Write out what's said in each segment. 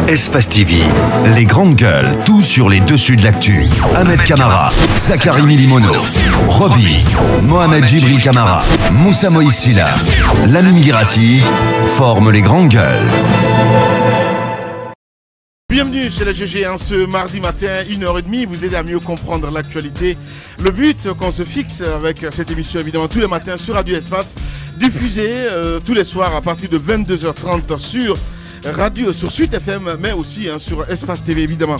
Espace TV, les grandes gueules, tout sur les dessus de l'actu. Ahmed Camara, Zachary Milimono, Roby, Mohamed Djibril Camara, Moussa Moïsila, Lamine Girassi forment les grandes gueules. Bienvenue chez la GG, ce mardi matin, 1h30, vous aider à mieux comprendre l'actualité. Le but qu'on se fixe avec cette émission, évidemment, tous les matins sur Radio Espace, diffusée tous les soirs à partir de 22h30 sur Radio, sur Suite FM, mais aussi sur Espace TV, évidemment.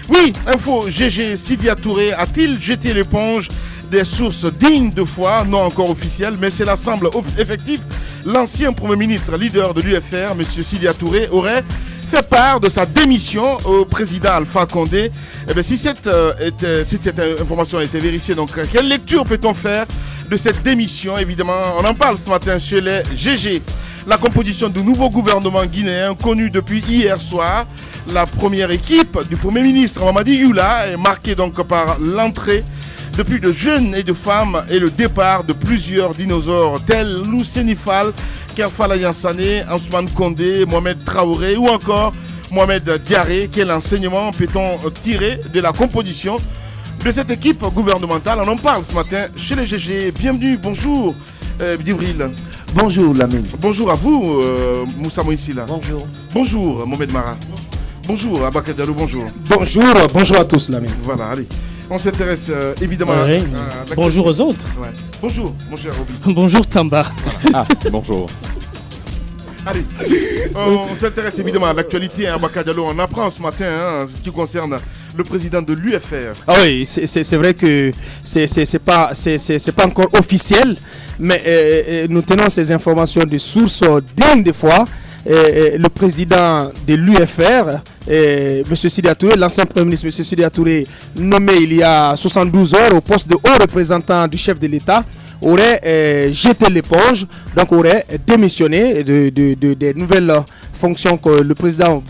Oui, info, GG, Sidya Touré a-t-il jeté l'éponge? Des sources dignes de foi, non encore officielles, mais cela semble effectif. L'ancien Premier ministre, leader de l'UFR, M. Sidya Touré, aurait fait part de sa démission au président Alpha Condé. Eh bien, si cette information a été vérifiée, donc quelle lecture peut-on faire de cette démission? Évidemment, on en parle ce matin chez les GG. La composition du nouveau gouvernement guinéen connu depuis hier soir. La première équipe du Premier ministre Mamadi Youla est marquée donc par l'entrée de plus de jeunes et de femmes et le départ de plusieurs dinosaures tels Lousseni Fall, Kerfala Yansane, Ousmane Condé, Mohamed Traoré ou encore Mohamed Diaré. Quel enseignement peut-on tirer de la composition de cette équipe gouvernementale? On en parle ce matin chez les GG. Bienvenue, bonjour Djibril. Bonjour Lamine. Bonjour à vous Moussa Moïsila. Bonjour. Bonjour Mohamed Mara. Bonjour Abaka Diallo, bonjour. Bonjour à tous Lamine. Voilà, allez. On s'intéresse évidemment à bonjour aux autres. Ouais. Bonjour, mon cher Roby. Bonjour Tamba. Ah, bonjour. Allez, on s'intéresse évidemment à l'actualité. Abaka Diallo, on apprend ce matin ce qui concerne le président de l'UFR. Ah oui, c'est vrai que c'est pas encore officiel, mais nous tenons ces informations de sources dignes de foi. Le président de l'UFR, M. Sidya Touré, l'ancien Premier ministre M. Sidya Touré, nommé il y a 72 heures au poste de haut représentant du chef de l'État, aurait jeté l'éponge, donc aurait démissionné des nouvelles fonctions que le président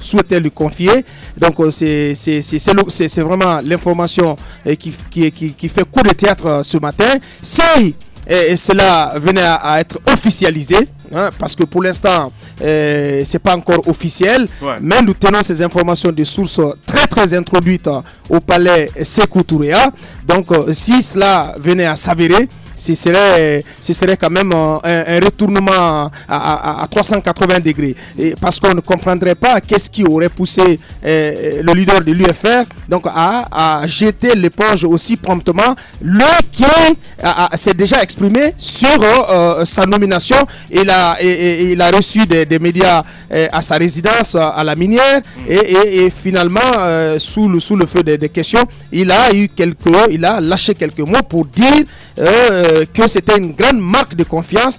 souhaitait lui confier. Donc c'est vraiment l'information qui fait coup de théâtre ce matin. Si cela venait à être officialisé, parce que pour l'instant c'est pas encore officiel, mais nous tenons ces informations de sources très introduites au palais Sékou Touré. Donc si cela venait à s'avérer, ce serait quand même un retournement à 380 degrés. Parce qu'on ne comprendrait pas qu'est-ce qui aurait poussé le leader de l'UFR donc à jeter l'éponge aussi promptement. Lui qui s'est déjà exprimé sur sa nomination. Il a reçu des médias à sa résidence à la minière et finalement sous le feu des questions, il a lâché quelques mots pour dire que c'était une grande marque de confiance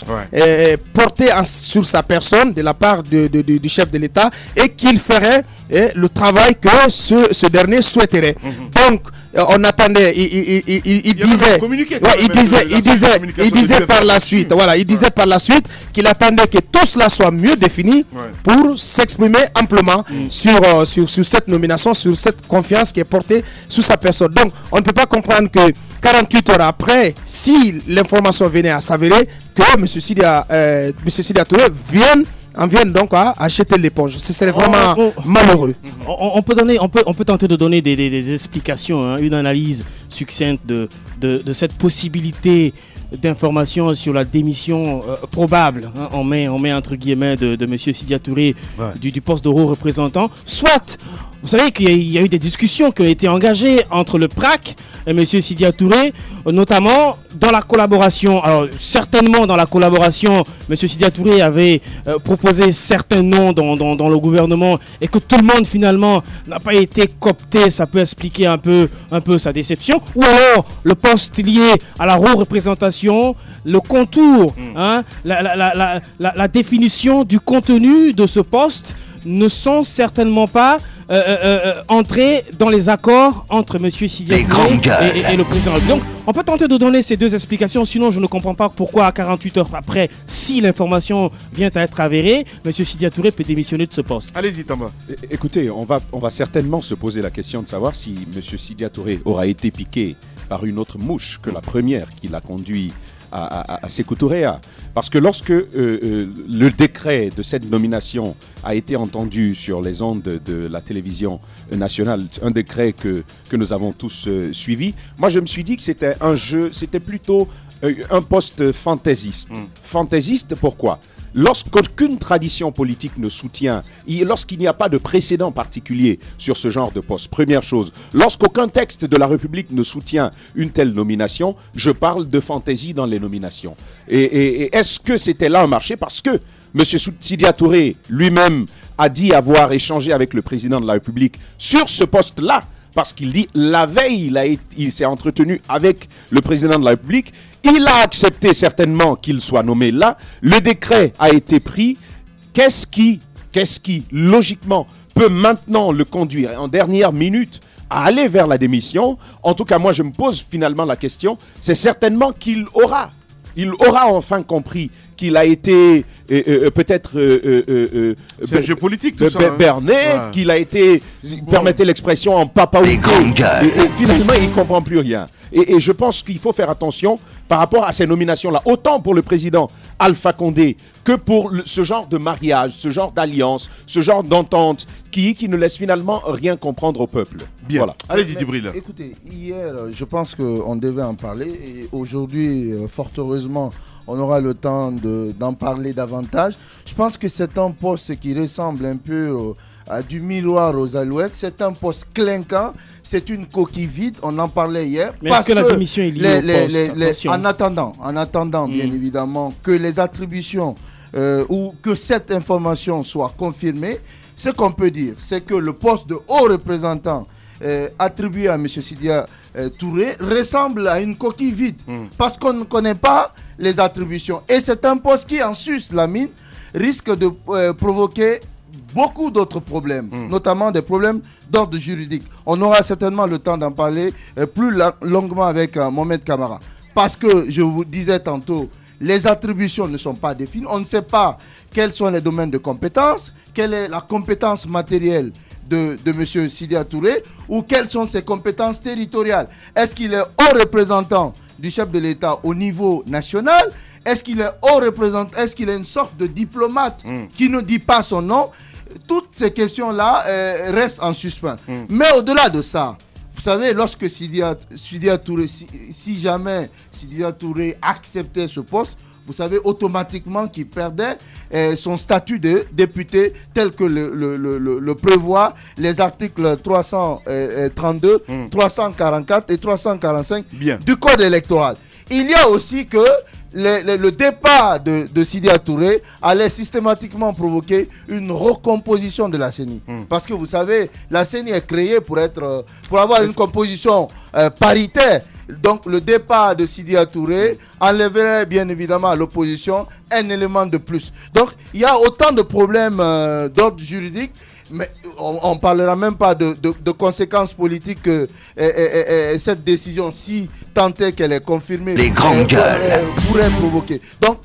portée sur sa personne de la part du chef de l'État et qu'il ferait le travail que ce dernier souhaiterait. Donc on attendait, il disait par la suite, par la suite qu'il attendait que tout cela soit mieux défini pour s'exprimer amplement sur cette nomination, sur cette confiance qui est portée sur sa personne. Donc on ne peut pas comprendre que 48 heures après, si l'information venait à s'avérer, que M. Sidya Touré vienne donc à jeter l'éponge. Ce serait vraiment malheureux. On peut tenter de donner des explications, une analyse succincte de cette possibilité d'informations sur la démission probable, on met entre guillemets de M. Sidya Touré du poste de haut représentant. Soit, vous savez qu'il y a eu des discussions qui ont été engagées entre le PRAC et M. Sidya Touré, notamment dans la collaboration. Alors certainement dans la collaboration, M. Sidya Touré avait proposé certains noms dans le gouvernement et que tout le monde finalement n'a pas été coopté. Ça peut expliquer un peu sa déception. Ou alors le poste lié à la représentation, le contour, la définition du contenu de ce poste ne sont certainement pas entrer dans les accords entre M. Sidya Touré et le président. Donc, on peut tenter de donner ces deux explications, sinon je ne comprends pas pourquoi à 48 heures après, si l'information vient à être avérée, M. Sidya Touré peut démissionner de ce poste. Allez-y, Thomas. Écoutez, on va certainement se poser la question de savoir si M. Sidya Touré aura été piqué par une autre mouche que la première qui l'a conduit à Sékou Touré. Parce que lorsque le décret de cette nomination a été entendu sur les ondes de la télévision nationale, un décret que nous avons tous suivi, moi je me suis dit que c'était un jeu, c'était plutôt un poste fantaisiste. Fantaisiste, pourquoi ? Lorsqu'aucune tradition politique ne soutient, lorsqu'il n'y a pas de précédent particulier sur ce genre de poste, première chose, lorsqu'aucun texte de la République ne soutient une telle nomination, je parle de fantaisie dans les nominations. Et est-ce que c'était là un marché ? Parce que M. Sidya Touré lui-même a dit avoir échangé avec le président de la République sur ce poste-là, parce qu'il dit la veille, il s'est entretenu avec le président de la République. Il a accepté certainement qu'il soit nommé là. Le décret a été pris. Qu'est-ce qui, logiquement, peut maintenant le conduire en dernière minute à aller vers la démission ? En tout cas, moi, je me pose finalement la question. C'est certainement qu'il aura enfin compris qu'il a été peut-être c'est un jeu politique tout ça, berné, qu'il a été, permettez l'expression, en papaouté. Et finalement, il ne comprend plus rien. Et je pense qu'il faut faire attention par rapport à ces nominations-là, autant pour le président Alpha Condé que pour ce genre de mariage, ce genre d'alliance, ce genre d'entente qui ne laisse finalement rien comprendre au peuple. Bien. Voilà. Allez-y, Djibril. Écoutez, hier, je pense qu'on devait en parler. Et aujourd'hui, fort heureusement, on aura le temps d'en parler davantage. Je pense que c'est un poste qui ressemble un peu à du miroir aux Alouettes. C'est un poste clinquant. C'est une coquille vide. On en parlait hier. Mais est-ce que la démission est liée au poste ? En attendant, bien évidemment, que les attributions ou que cette information soit confirmée, ce qu'on peut dire, c'est que le poste de haut représentant attribué à M. Sidya Touré ressemble à une coquille vide parce qu'on ne connaît pas les attributions. Et c'est un poste qui, en sus, Lamine, risque de provoquer beaucoup d'autres problèmes, notamment des problèmes d'ordre juridique. On aura certainement le temps d'en parler plus longuement avec Mohamed Kamara. Parce que, je vous disais tantôt, les attributions ne sont pas définies. On ne sait pas quels sont les domaines de compétences, quelle est la compétence matérielle de M. Sidya Touré ou quelles sont ses compétences territoriales. Est-ce qu'il est haut représentant du chef de l'État au niveau national? Est-ce qu'il est haut représentant? Est-ce qu'il est une sorte de diplomate qui ne dit pas son nom? Toutes ces questions-là restent en suspens. Mais au-delà de ça, vous savez, lorsque Sidya Touré, si jamais Sidya Touré acceptait ce poste, vous savez automatiquement qu'il perdait son statut de député tel que le prévoit les articles 332, 344 et 345 du Code électoral. Il y a aussi que le départ de Sidya Touré allait systématiquement provoquer une recomposition de la CENI. Parce que vous savez, la CENI est créée pour avoir une composition paritaire. Donc le départ de Sidya Touré enlèverait bien évidemment à l'opposition un élément de plus. Donc il y a autant de problèmes d'ordre juridique, mais on ne parlera même pas de conséquences politiques que cette décision, si tant est qu'elle est confirmée, pourrait provoquer. Donc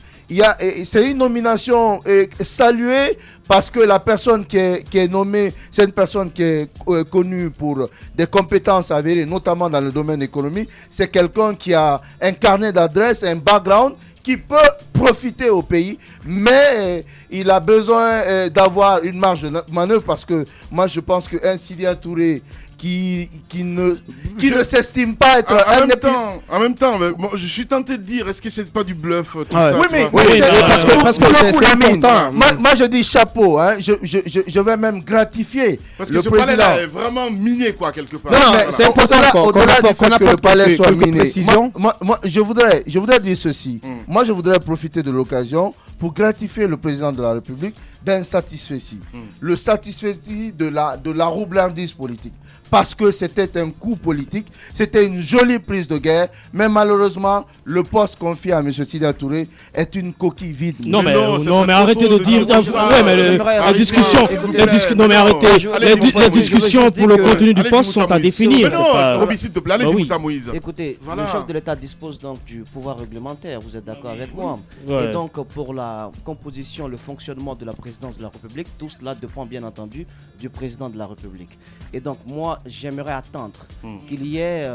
c'est une nomination saluée parce que la personne qui est nommée, c'est une personne qui est connue pour des compétences avérées, notamment dans le domaine économique. C'est quelqu'un qui a un carnet d'adresses, un background qui peut profiter au pays, mais il a besoin d'avoir une marge de manœuvre parce que moi je pense qu'un Sidya Touré qui ne s'estime pas être en même temps, je suis tenté de dire, est-ce que c'est pas du bluff tout ça, parce que c'est important. Moi je dis chapeau, hein, je vais même gratifier parce que le président. Palais là est vraiment miné quoi quelque part. Non, c'est important au-delà du fait que le palais soit miné. Moi je voudrais dire ceci. Moi je voudrais profiter de l'occasion pour gratifier le président de la République d'un satisfecit. Le satisfecit de la roublardise politique. Parce que c'était un coup politique, c'était une jolie prise de guerre, mais malheureusement, le poste confié à M. Sidya Touré est une coquille vide. Non, mais arrêtez de dire... Ouais, mais la discussion... Non, mais arrêtez. Les discussions pour le contenu du poste sont à définir. Non, Roby, s'il te plaît, allez-y, Moussa Moïse. Écoutez, le chef de l'État dispose donc du pouvoir réglementaire, vous êtes d'accord avec moi? Et donc, pour la composition, le fonctionnement de la présidence de la République, tout cela dépend bien entendu du président de la République. Et donc, moi, j'aimerais attendre qu'il y ait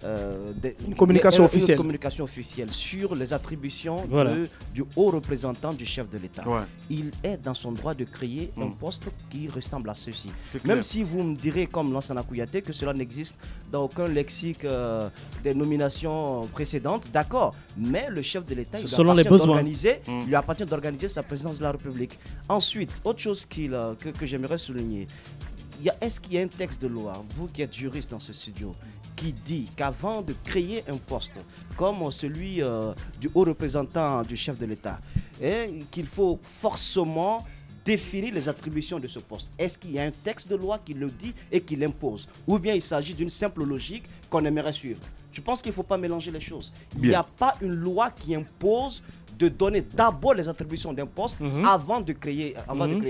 une communication officielle. Une communication officielle sur les attributions Voilà. du haut représentant du chef de l'État. Ouais. Il est dans son droit de créer un poste qui ressemble à ceci. C'est clair. Même si vous me direz, comme Lansana Kouyaté, que cela n'existe dans aucun lexique des nominations précédentes, d'accord. Mais le chef de l'État, Selon les besoins. il lui appartient d'organiser sa présidence de la République. Ensuite, autre chose que j'aimerais souligner, est-ce qu'il y a un texte de loi, vous qui êtes juriste dans ce studio, qui dit qu'avant de créer un poste comme celui du haut représentant du chef de l'État, qu'il faut forcément définir les attributions de ce poste? Est-ce qu'il y a un texte de loi qui le dit et qui l'impose? Ou bien il s'agit d'une simple logique qu'on aimerait suivre? Je pense qu'il ne faut pas mélanger les choses. Il n'y a pas une loi qui impose de donner d'abord les attributions d'un poste avant de créer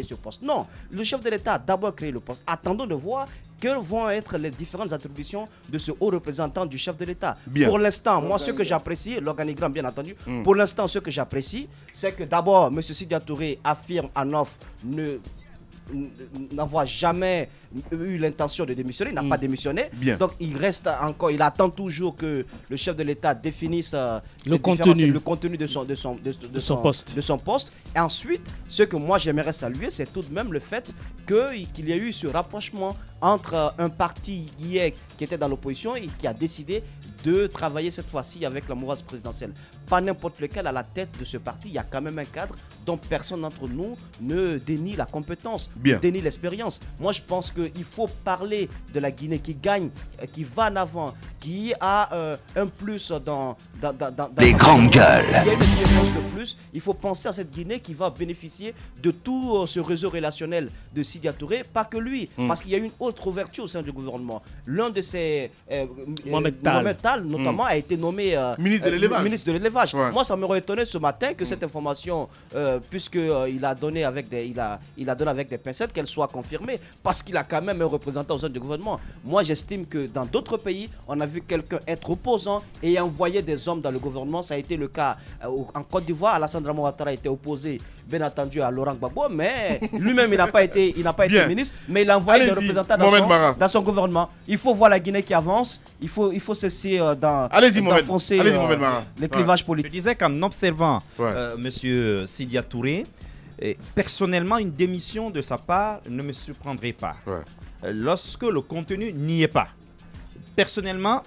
ce poste. Non, le chef de l'État a d'abord créé le poste. Attendons de voir quelles vont être les différentes attributions de ce haut représentant du chef de l'État. Pour l'instant, moi, ce que j'apprécie, l'organigramme bien entendu, pour l'instant, ce que j'apprécie, c'est que d'abord, M. Sidya Touré affirme en off n'avoir jamais eu l'intention de démissionner, il n'a pas démissionné. Donc il reste encore, il attend toujours que le chef de l'État définisse le contenu de son poste. Et ensuite, ce que moi j'aimerais saluer, c'est tout de même le fait qu'il y a eu ce rapprochement entre un parti hier qui était dans l'opposition et qui a décidé de travailler cette fois-ci avec la mouvance présidentielle. Pas n'importe lequel à la tête de ce parti, il y a quand même un cadre dont personne d'entre nous ne dénie la compétence, dénie l'expérience. Moi, je pense qu'il faut parler de la Guinée qui gagne, qui va en avant, qui a un plus dans les grandes gueules. Il y a une expérience de plus. Il faut penser à cette Guinée qui va bénéficier de tout ce réseau relationnel de Sidya Touré, pas que lui, parce qu'il y a une autre ouverture au sein du gouvernement. L'un de ces Mohamed Tal, notamment, a été nommé ministre de l'élevage. Ouais. Moi, ça m'aurait étonné ce matin que cette information, puisqu'il a donné avec des pincettes, qu'elle soit confirmée, parce qu'il a quand même un représentant au sein du gouvernement. Moi, j'estime que dans d'autres pays, on a vu quelqu'un être opposant et envoyer des hommes dans le gouvernement. Ça a été le cas en Côte d'Ivoire. Alassane Dramane Ouattara a été opposé, bien entendu, à Laurent Gbagbo, mais lui-même, il n'a pas été ministre, mais il a envoyé des représentants dans son gouvernement. Il faut voir la Guinée qui avance. Il faut cesser d'enfoncer les clivages politiques. Je disais qu'en observant M. Sidya Touré, personnellement, une démission de sa part ne me surprendrait pas. Lorsque le contenu n'y est pas. Personnellement,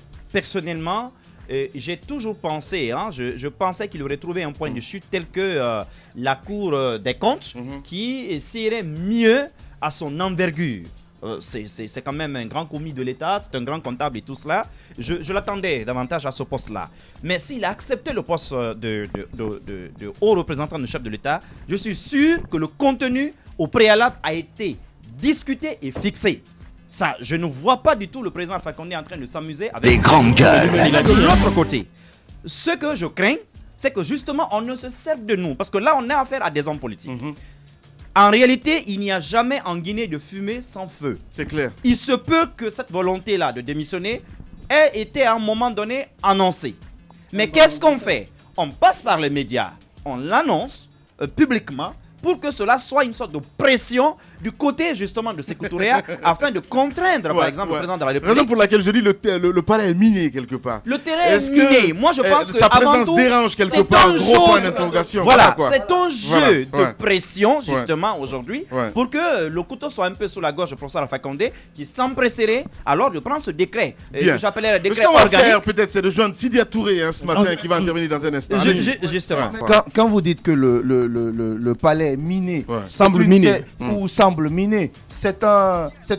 j'ai toujours pensé, je pensais qu'il aurait trouvé un point de chute tel que la Cour des comptes qui serait mieux à son envergure. C'est quand même un grand commis de l'État, c'est un grand comptable et tout cela. Je l'attendais davantage à ce poste-là. Mais s'il a accepté le poste de haut représentant du chef de l'État, je suis sûr que le contenu au préalable a été discuté et fixé. Ça, je ne vois pas du tout le président Alpha Condé en train de s'amuser avec les grandes gueules. De l'autre côté, ce que je crains, c'est que justement on ne se serve de nous. Parce que là, on a affaire à des hommes politiques. En réalité, il n'y a jamais en Guinée de fumée sans feu. C'est clair. Il se peut que cette volonté-là de démissionner ait été à un moment donné annoncée. Mais qu'est-ce qu'on fait? On passe par les médias, on l'annonce publiquement pour que cela soit une sorte de pression du côté justement de Sékou Touré afin de contraindre par exemple le président de la République. Raison pour laquelle je dis le palais est miné quelque part. Le terrain est miné. Moi je pense que sa avant présence tout, dérange quelque part, un gros point d'interrogation. Voilà, c'est un jeu de pression justement aujourd'hui pour que le couteau soit un peu sous la gorge du professeur Alpha Condé qui s'empresserait alors de prendre ce décret. Que j'appellerais décret organique. Ce qu'on va faire peut-être c'est de joindre Sidya Touré ce matin qui va intervenir dans un instant. Justement. Quand vous dites que le palais miné, semble miné ou semble miné, c'est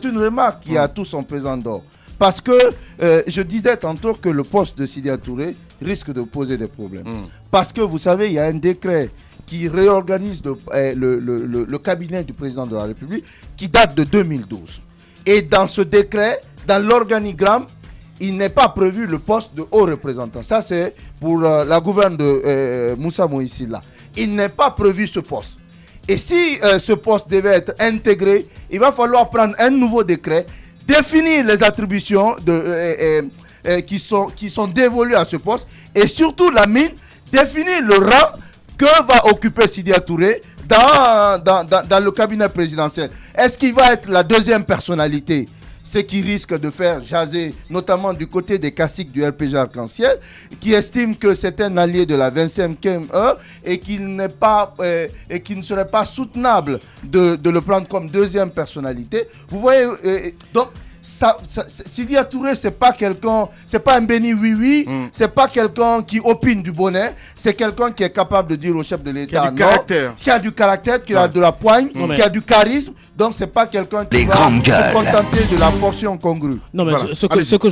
une remarque qui a tout son pesant d'or. Parce que je disais tantôt que le poste de Sidya Touré risque de poser des problèmes. Parce que vous savez, il y a un décret qui réorganise le cabinet du président de la République qui date de 2012. Et dans ce décret, dans l'organigramme, il n'est pas prévu le poste de haut représentant. Ça, c'est pour la gouverne de Moussa Moïsila. Il n'est pas prévu ce poste. Et si ce poste devait être intégré, il va falloir prendre un nouveau décret, définir les attributions qui sont dévolues à ce poste, et surtout la mine, définir le rang que va occuper Sidya Touré dans le cabinet présidentiel. Est-ce qu'il va être la deuxième personnalité? ce qui risque de faire jaser, notamment du côté des caciques du RPG Arc-en-Ciel, qui estiment que c'est un allié de la 25e heure et qu'il ne serait pas soutenable de le prendre comme deuxième personnalité. Vous voyez, donc Sidya Touré, c'est pas un béni oui, c'est pas quelqu'un qui opine du bonnet, c'est quelqu'un qui est capable de dire au chef de l'État qui a du caractère, qui a de la poigne, qui a du charisme. Donc c'est pas quelqu'un qui va se contenter de la portion congrue. Non, mais voilà. ce que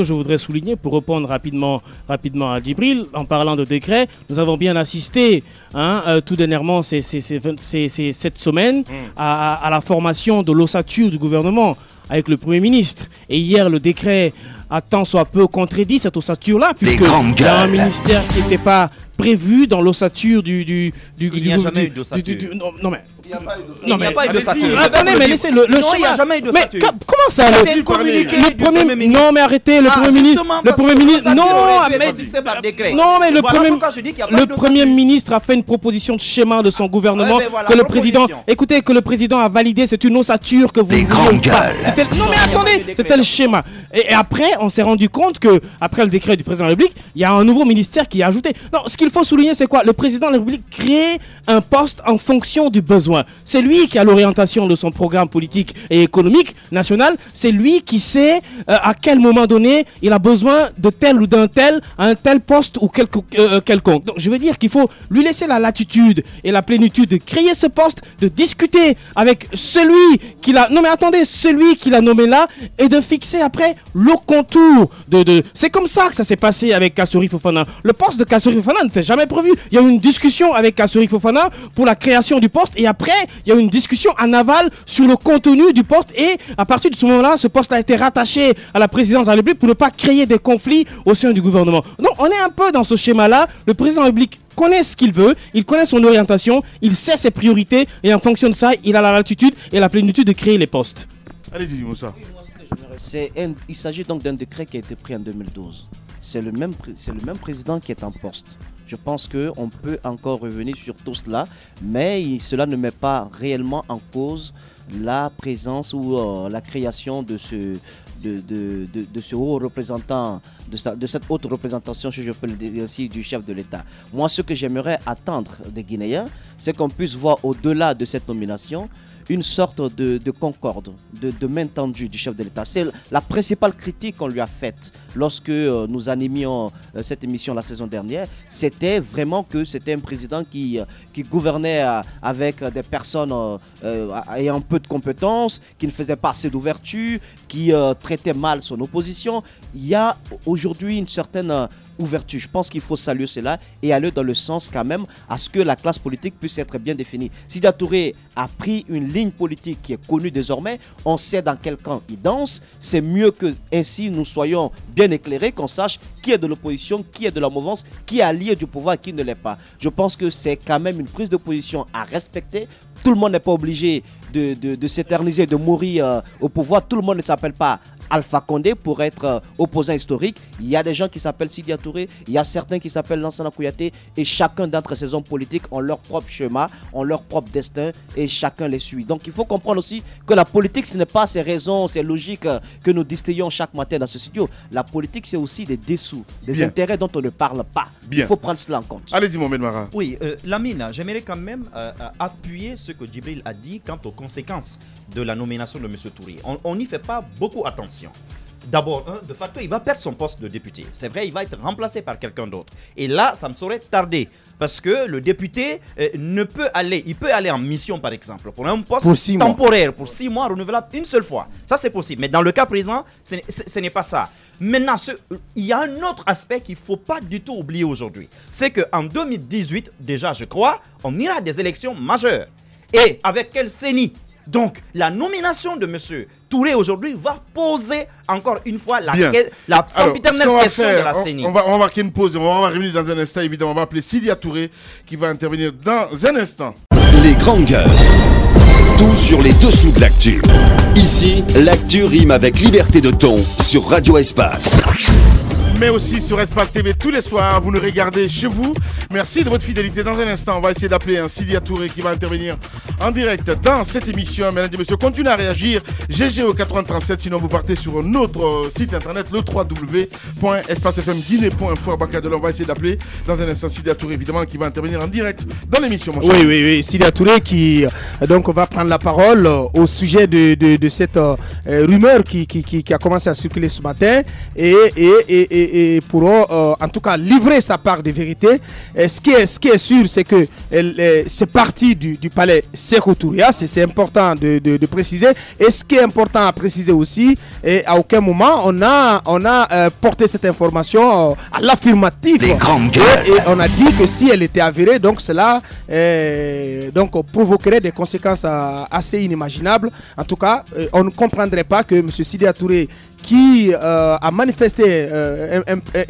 je voudrais souligner, pour répondre rapidement à Djibril, en parlant de décret, nous avons bien assisté tout dernièrement cette semaine à la formation de l'ossature du gouvernement avec le Premier ministre. Et hier, le décret a tant soit peu contredit cette ossature-là, puisque il y a un ministère qui n'était pas prévu dans l'ossature du... Il n'y a jamais eu d'ossature. Il n'y a pas eu d'ossature. Attendez, mais laissez le schéma. Il n'y a jamais eu d'ossature. Mais comment ça le Premier ministre? Non, mais arrêtez, le Premier ministre... Le Premier ministre... Non, mais le Premier ministre a fait une proposition de schéma de son gouvernement que le président... Écoutez, que le président a validé, c'est une ossature que vous... Non, mais attendez, c'était le schéma. Et après, on s'est rendu compte que, après le décret du président de la République, il y a un nouveau ministère qui est ajouté. Non, ce qu'il faut souligner, c'est quoi? Le président de la République crée un poste en fonction du besoin. C'est lui qui a l'orientation de son programme politique et économique national. C'est lui qui sait à quel moment donné il a besoin de tel ou d'un tel, à un tel poste ou quelconque. Donc, je veux dire qu'il faut lui laisser la latitude et la plénitude de créer ce poste, de discuter avec celui qui l'a... Non mais attendez, celui qui l'a nommé là, et de fixer après le contour de... C'est comme ça que ça s'est passé avec Kassory Fofana. Le poste de Kassory Fofana n'était jamais prévu. Il y a eu une discussion avec Kassory Fofana pour la création du poste, et après, il y a eu une discussion en aval sur le contenu du poste, et à partir de ce moment-là, ce poste a été rattaché à la présidence de la République pour ne pas créer des conflits au sein du gouvernement. Donc on est un peu dans ce schéma-là. Le président de la République connaît ce qu'il veut, il connaît son orientation, il sait ses priorités, et en fonction de ça, il a la latitude et la plénitude de créer les postes. Allez-y, Moussa. Il s'agit donc d'un décret qui a été pris en 2012. C'est le même président qui est en poste. Je pense qu'on peut encore revenir sur tout cela, mais cela ne met pas réellement en cause la présence ou la création de ce haut représentant, de cette haute représentation, si je peux le dire ainsi, du chef de l'État. Moi, ce que j'aimerais attendre des Guinéens, c'est qu'on puisse voir au-delà de cette nomination une sorte de concorde, de main tendue du chef de l'État. C'est la principale critique qu'on lui a faite lorsque nous animions cette émission la saison dernière. C'était vraiment que c'était un président qui gouvernait avec des personnes ayant peu de compétences, qui ne faisait pas assez d'ouverture, qui traitait mal son opposition. Il y a aujourd'hui une certaine ouverture. Je pense qu'il faut saluer cela et aller dans le sens quand même à ce que la classe politique puisse être bien définie. Sidya Touré a pris une ligne politique qui est connue désormais. On sait dans quel camp il danse. C'est mieux que ainsi nous soyons bien éclairés, qu'on sache qui est de l'opposition, qui est de la mouvance, qui est allié du pouvoir, qui ne l'est pas. Je pense que c'est quand même une prise de position à respecter. Tout le monde n'est pas obligé de s'éterniser, de mourir au pouvoir. Tout le monde ne s'appelle pas Alpha Condé pour être opposant historique. Il y a des gens qui s'appellent Sidya Touré, il y a certains qui s'appellent Lansana Kouyaté, et chacun d'entre ces hommes politiques ont leur propre chemin, ont leur propre destin, et chacun les suit. Donc il faut comprendre aussi que la politique, ce n'est pas ces raisons, ces logiques que nous distillons chaque matin dans ce studio. La politique, c'est aussi des dessous, des intérêts dont on ne parle pas. Il faut prendre cela en compte. Allez-y, Mohamed Mara. Oui, Lamine, j'aimerais quand même appuyer ce que Djibril a dit quant aux conséquences de la nomination de M. Touré. On n'y fait pas beaucoup attention. D'abord, de facto, il va perdre son poste de député. C'est vrai, il va être remplacé par quelqu'un d'autre. Et là, ça ne saurait tarder. Parce que le député il peut aller en mission, par exemple, pour un poste temporaire, pour 6 mois, renouvelable une seule fois. Ça, c'est possible. Mais dans le cas présent, ce n'est pas ça. Maintenant, il y a un autre aspect qu'il ne faut pas du tout oublier aujourd'hui. C'est qu'en 2018, déjà, je crois, on ira à des élections majeures. Et avec quel CENI? Donc, la nomination de M. Touré aujourd'hui va poser encore une fois la sempiternelle question de la CENI. On va marquer une pause, on va revenir dans un instant, évidemment. On va appeler Sidya Touré qui va intervenir dans un instant. Les grandes gueules, tout sur les dessous de l'actu. Ici, l'actu rime avec liberté de ton sur Radio Espace. Mais aussi sur Espace TV tous les soirs, vous nous regardez chez vous. Merci de votre fidélité. Dans un instant, on va essayer d'appeler un Sidia Touré qui va intervenir en direct dans cette émission. Mesdames et messieurs, continuez à réagir. GG au 8037, sinon vous partez sur notre site internet, le www.espacefmguinée.info. On va essayer d'appeler dans un instant Sidia Touré, évidemment, qui va intervenir en direct dans l'émission. Oui, Sidia Touré qui donc va prendre la parole au sujet de cette rumeur qui a commencé à circuler ce matin et pour en tout cas livrer sa part de vérité. Ce qui est sûr, c'est que c'est parti du palais Sékou Touré, c'est important de préciser. Et ce qui est important à préciser aussi, et à aucun moment on a porté cette information à l'affirmatif. Et on a dit que si elle était avérée, donc cela provoquerait des conséquences assez inimaginables. En tout cas, on ne comprendrait pas que M. Sidia Touré, qui a manifesté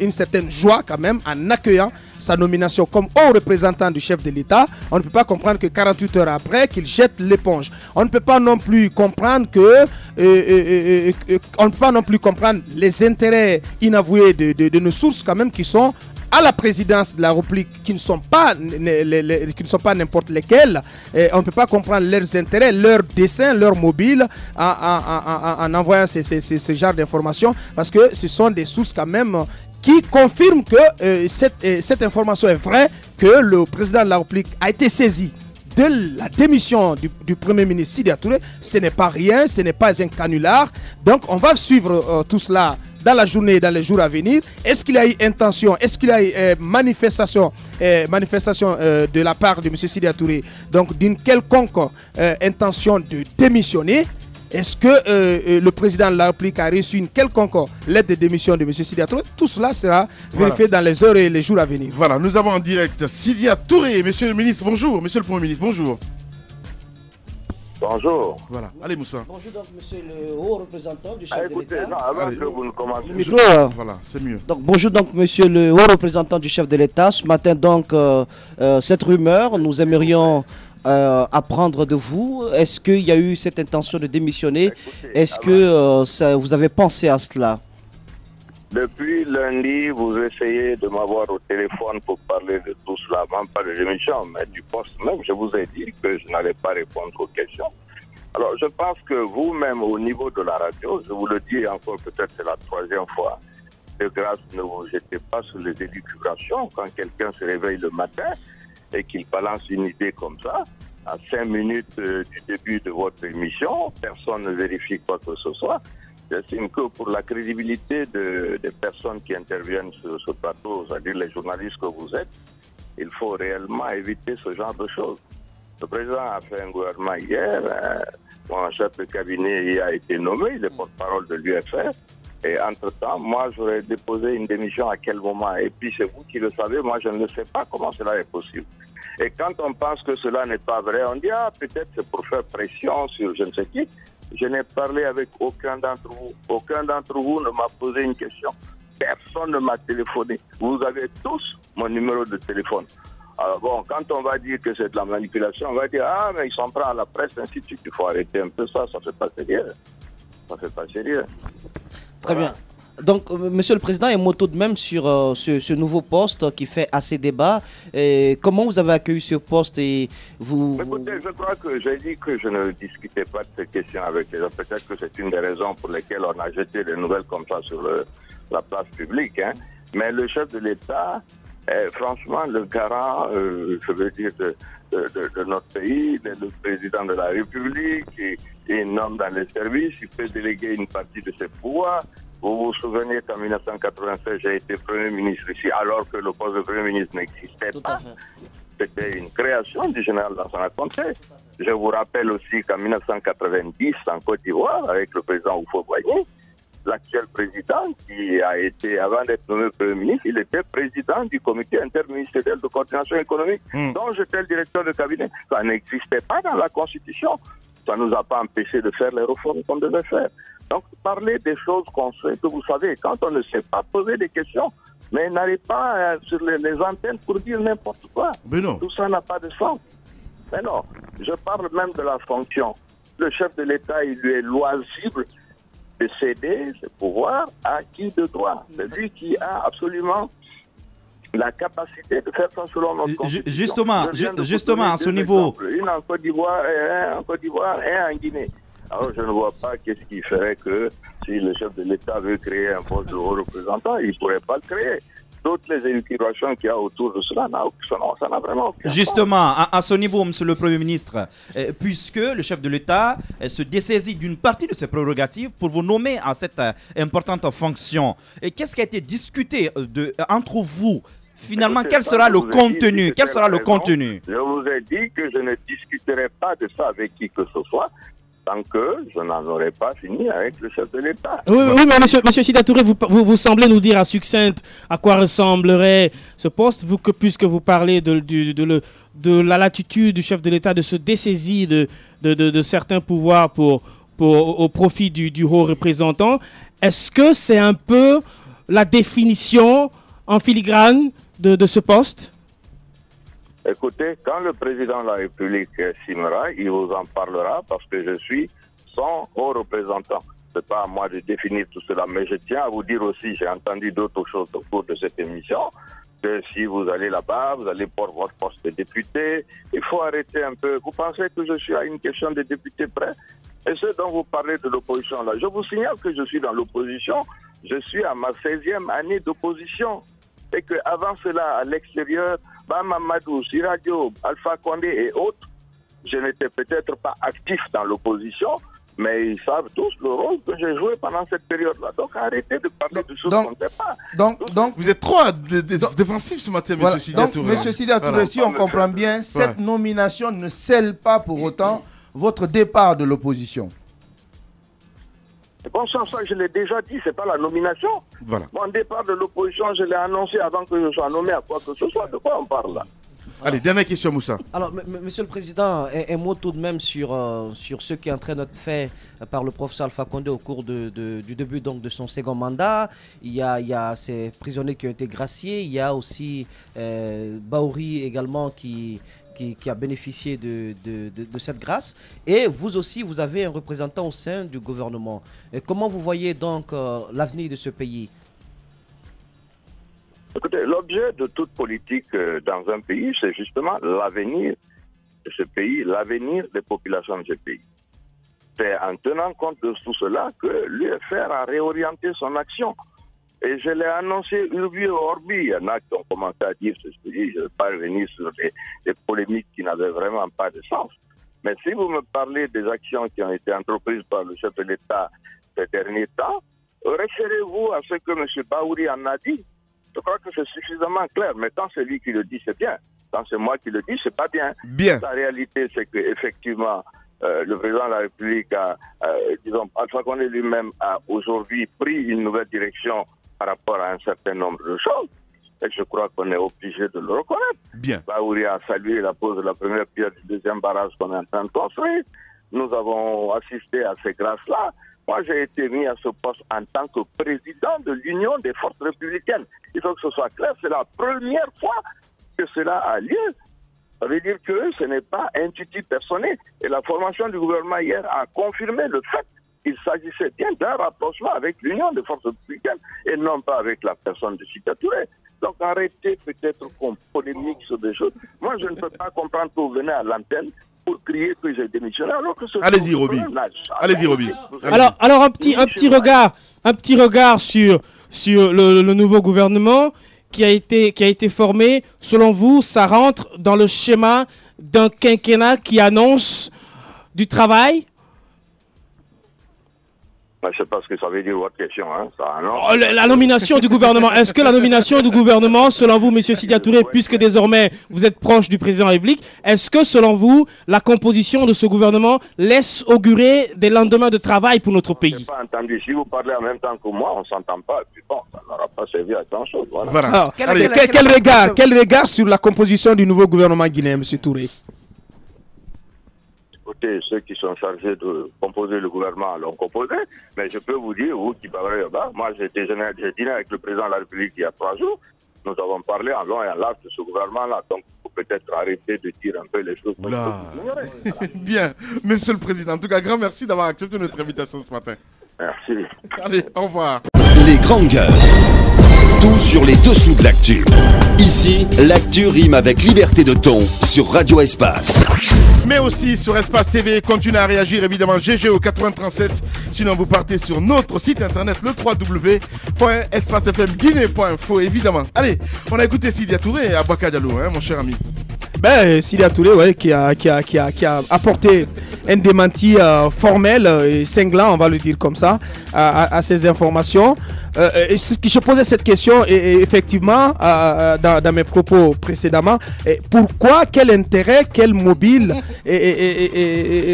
une certaine joie quand même en accueillant sa nomination comme haut représentant du chef de l'État, on ne peut pas comprendre que 48 heures après, qu'il jette l'éponge. On ne peut pas non plus comprendre les intérêts inavoués de nos sources quand même qui sont à la présidence de la République, qui ne sont pas n'importe lesquels. On ne peut pas comprendre leurs intérêts, leurs desseins, leurs mobiles en envoyant ce genre d'informations, parce que ce sont des sources quand même qui confirment que cette information est vraie, que le président de la République a été saisi de la démission du Premier ministre Sidia Touré. Ce n'est pas rien, ce n'est pas un canular. Donc on va suivre tout cela dans la journée et dans les jours à venir. Est-ce qu'il y a eu intention, est-ce qu'il y a eu manifestation de la part de M. Sidia Touré, donc d'une quelconque intention de démissionner? Est-ce que le président de la République a reçu une quelconque lettre de démission de M. Sidia Touré? Tout cela sera vérifié dans les heures et les jours à venir. Voilà, nous avons en direct Sidia Touré. Monsieur le ministre, bonjour. Monsieur le Premier ministre, bonjour. Bonjour. Voilà, allez Moussa. Bonjour donc monsieur le haut représentant du chef de l'État. Non, avant que vous ne commenciez. Le micro. Voilà, c'est mieux. Donc bonjour donc monsieur le haut représentant du chef de l'État. Ce matin donc cette rumeur, nous aimerions apprendre de vous. Est-ce qu'il y a eu cette intention de démissionner? Est-ce que vous avez pensé à cela? Depuis lundi, vous essayez de m'avoir au téléphone pour parler de tout cela, même pas de démission, mais du poste même. Je vous ai dit que je n'allais pas répondre aux questions. Alors, je pense que vous-même, au niveau de la radio, je vous le dis encore, peut-être c'est la troisième fois, de grâce, ne vous jetez pas sur les élucubrations. Quand quelqu'un se réveille le matin et qu'il balance une idée comme ça, à 5 minutes du début de votre émission, personne ne vérifie quoi que ce soit. J'estime que pour la crédibilité des personnes qui interviennent sur ce plateau, c'est-à-dire les journalistes que vous êtes, il faut réellement éviter ce genre de choses. Le président a fait un gouvernement hier, mon chef de cabinet y a été nommé, il est porte-parole de l'UFR, et entre-temps, moi j'aurais déposé une démission à quel moment? Et puis c'est vous qui le savez, moi je ne sais pas comment cela est possible. Et quand on pense que cela n'est pas vrai, on dit « Ah, peut-être c'est pour faire pression sur je ne sais qui ». Je n'ai parlé avec aucun d'entre vous. Aucun d'entre vous ne m'a posé une question. Personne ne m'a téléphoné. Vous avez tous mon numéro de téléphone. Alors bon, quand on va dire que c'est de la manipulation, on va dire « Ah, mais ils s'en prennent à la presse, ainsi de suite. » Il faut arrêter un peu ça, ça ne fait pas sérieux. Ça ne fait pas sérieux. Très bien. Donc, Monsieur le Président, un mot tout de même sur ce nouveau poste qui fait assez débat. Et comment vous avez accueilli ce poste et vous... Écoutez, je crois que j'ai dit que je ne discutais pas de ces questions avec les autres. Peut-être que c'est une des raisons pour lesquelles on a jeté des nouvelles comme ça sur la place publique. Hein. Mais le chef de l'État est franchement le garant, je veux dire, de notre pays, le président de la République, il nomme dans les services, il peut déléguer une partie de ses pouvoirs. Vous vous souvenez qu'en 1996, j'ai été Premier ministre ici, alors que le poste de Premier ministre n'existait pas. C'était une création du général Lansana Conté. Je vous rappelle aussi qu'en 1990, en Côte d'Ivoire, avec le président Houphouët-Boigny, l'actuel président, qui a été, avant d'être nommé Premier ministre, il était président du comité interministériel de coordination économique, dont j'étais le directeur de cabinet. Ça n'existait pas dans la Constitution. Ça ne nous a pas empêché de faire les réformes qu'on devait faire. Donc, parler des choses qu'on sait, que vous savez, quand on ne sait pas poser des questions, mais n'allez pas sur les antennes pour dire n'importe quoi. Mais non. Tout ça n'a pas de sens. Mais non, je parle même de la fonction. le chef de l'État, il lui est loisible de céder ses pouvoirs à qui de droit. C'est lui qui a absolument la capacité de faire ça selon notre constitution. Justement, à ce niveau... Une en Côte d'Ivoire et un en Guinée. Alors, je ne vois pas qu'est-ce qui ferait que si le chef de l'État veut créer un poste de haut représentant, il ne pourrait pas le créer. Toutes les élucubrations qu'il y a autour de cela, ça n'a vraiment aucun sens. Justement, à ce niveau, monsieur le Premier ministre, puisque le chef de l'État se dessaisit d'une partie de ses prérogatives pour vous nommer à cette importante fonction, qu'est-ce qui a été discuté entre vous? Finalement, écoutez, quel sera le contenu? Je vous ai dit que je ne discuterai pas de ça avec qui que ce soit tant que je n'en aurai pas fini avec le chef de l'État. Oui, mais monsieur Sida Touré, vous semblez nous dire à succincte à quoi ressemblerait ce poste, puisque vous parlez de la latitude du chef de l'État de se dessaisir de certains pouvoirs au profit du haut représentant. Est-ce que c'est un peu la définition en filigrane de ce poste? Écoutez, quand le président de la République signera, il vous en parlera parce que je suis son haut représentant. Ce n'est pas à moi de définir tout cela, mais je tiens à vous dire aussi, j'ai entendu d'autres choses au cours de cette émission, que si vous allez là-bas, vous allez pour votre poste de député, il faut arrêter un peu. Vous pensez que je suis à une question de député près? Et ce dont vous parlez de l'opposition là, je vous signale que je suis dans l'opposition, je suis à ma 16e année d'opposition. Et qu'avant cela, à l'extérieur, Mamadou, Siradio, Alpha Condé et autres, je n'étais peut-être pas actif dans l'opposition, mais ils savent tous le rôle que j'ai joué pendant cette période-là. Donc arrêtez de parler de choses qu'on ne sait pas. Donc, vous êtes trop défensif ce matin, M. Sida Touré. M. Sida Touré, si on comprend bien, cette nomination ne scelle pas pour autant votre départ de l'opposition. Bon, ça, je l'ai déjà dit, c'est pas la nomination. Voilà. Mon départ de l'opposition, je l'ai annoncé avant que je sois nommé à quoi que ce soit. De quoi on parle là? Allez, dernière question, Moussa. Alors, Monsieur le Président, un mot tout de même sur ce qui est en train d'être fait par le professeur Alpha Condé au cours du début donc, de son second mandat. Il y a ces prisonniers qui ont été graciés. Il y a aussi Baouri également qui a bénéficié de cette grâce. Et vous aussi, vous avez un représentant au sein du gouvernement. Et comment vous voyez donc l'avenir de ce pays? Écoutez, l'objet de toute politique dans un pays, c'est justement l'avenir de ce pays, l'avenir des populations de ce pays. C'est en tenant compte de tout cela que l'UFR a réorienté son action. Et je l'ai annoncé urbi et orbi. Il y en a qui ont commencé à dire ce que je dis. Je ne vais pas revenir sur des polémiques qui n'avaient vraiment pas de sens. Mais si vous me parlez des actions qui ont été entreprises par le chef de l'État ces derniers temps, référez-vous à ce que M. Baouri en a dit. Je crois que c'est suffisamment clair. Mais quand c'est lui qui le dit, c'est bien. Quand c'est moi qui le dis, c'est pas bien. La réalité, c'est qu'effectivement, le président de la République disons, Alpha Condé lui-même a aujourd'hui pris une nouvelle direction par rapport à un certain nombre de choses. Et je crois qu'on est obligé de le reconnaître. Baouri a salué la pose de la première pierre du deuxième barrage qu'on est en train de construire. Nous avons assisté à ces grâces-là. Moi, j'ai été mis à ce poste en tant que président de l'Union des forces républicaines. Il faut que ce soit clair, c'est la première fois que cela a lieu. Ça veut dire que ce n'est pas intuitif personnel. Et la formation du gouvernement hier a confirmé le fait qu'il s'agissait bien d'un rapprochement avec l'Union des forces républicaines et non pas avec la personne de Sida Touré. Donc arrêtez peut-être qu'on polémique sur des choses. Moi, je ne peux pas comprendre que vous venez à l'antenne pour crier que j'ai démissionné alors que ce... Allez-y, Roby. Allez-y, Roby. Alors un petit regard sur le nouveau gouvernement qui a été formé. Selon vous, ça rentre dans le schéma d'un quinquennat qui annonce du travail? Je ne sais pas ce que ça veut dire votre question. Hein. La nomination du gouvernement. Est-ce que la nomination du gouvernement, selon vous, M. Sida Touré, puisque désormais vous êtes proche du président de la République, est-ce que selon vous, la composition de ce gouvernement laisse augurer des lendemains de travail pour notre pays? Je n'ai pas entendu. Si vous parlez en même temps que moi, on ne s'entend pas. Puis bon, ça n'aura pas servi à grand-chose. Voilà. Alors, quel regard sur la composition du nouveau gouvernement guinéen, M. Touré? Écoutez, ceux qui sont chargés de composer le gouvernement l'ont composé, mais je peux vous dire, vous qui parlez là-bas, moi j'ai dîné avec le président de la République il y a 3 jours, nous avons parlé en long et en large de ce gouvernement-là. Donc, peut-être arrêter de dire un peu les choses. Voilà. Bien, Monsieur le Président, en tout cas, grand merci d'avoir accepté notre invitation ce matin. Merci. Allez, au revoir. Les grandes gueules. Tout sur les dessous de l'actu. Ici, l'actu rime avec liberté de ton sur Radio Espace. Mais aussi sur Espace TV, continuez à réagir évidemment GGO 8037. Sinon vous partez sur notre site internet le www.espacefmguinée.info évidemment. Allez, on a écouté Sidia Touré et Abouaka Diallo, mon cher ami. Sidia Touré, ouais, qui a apporté un démenti formel et cinglant, on va le dire comme ça, à ces informations. Je posais cette question et effectivement dans mes propos précédemment, pourquoi, quel intérêt, quel mobile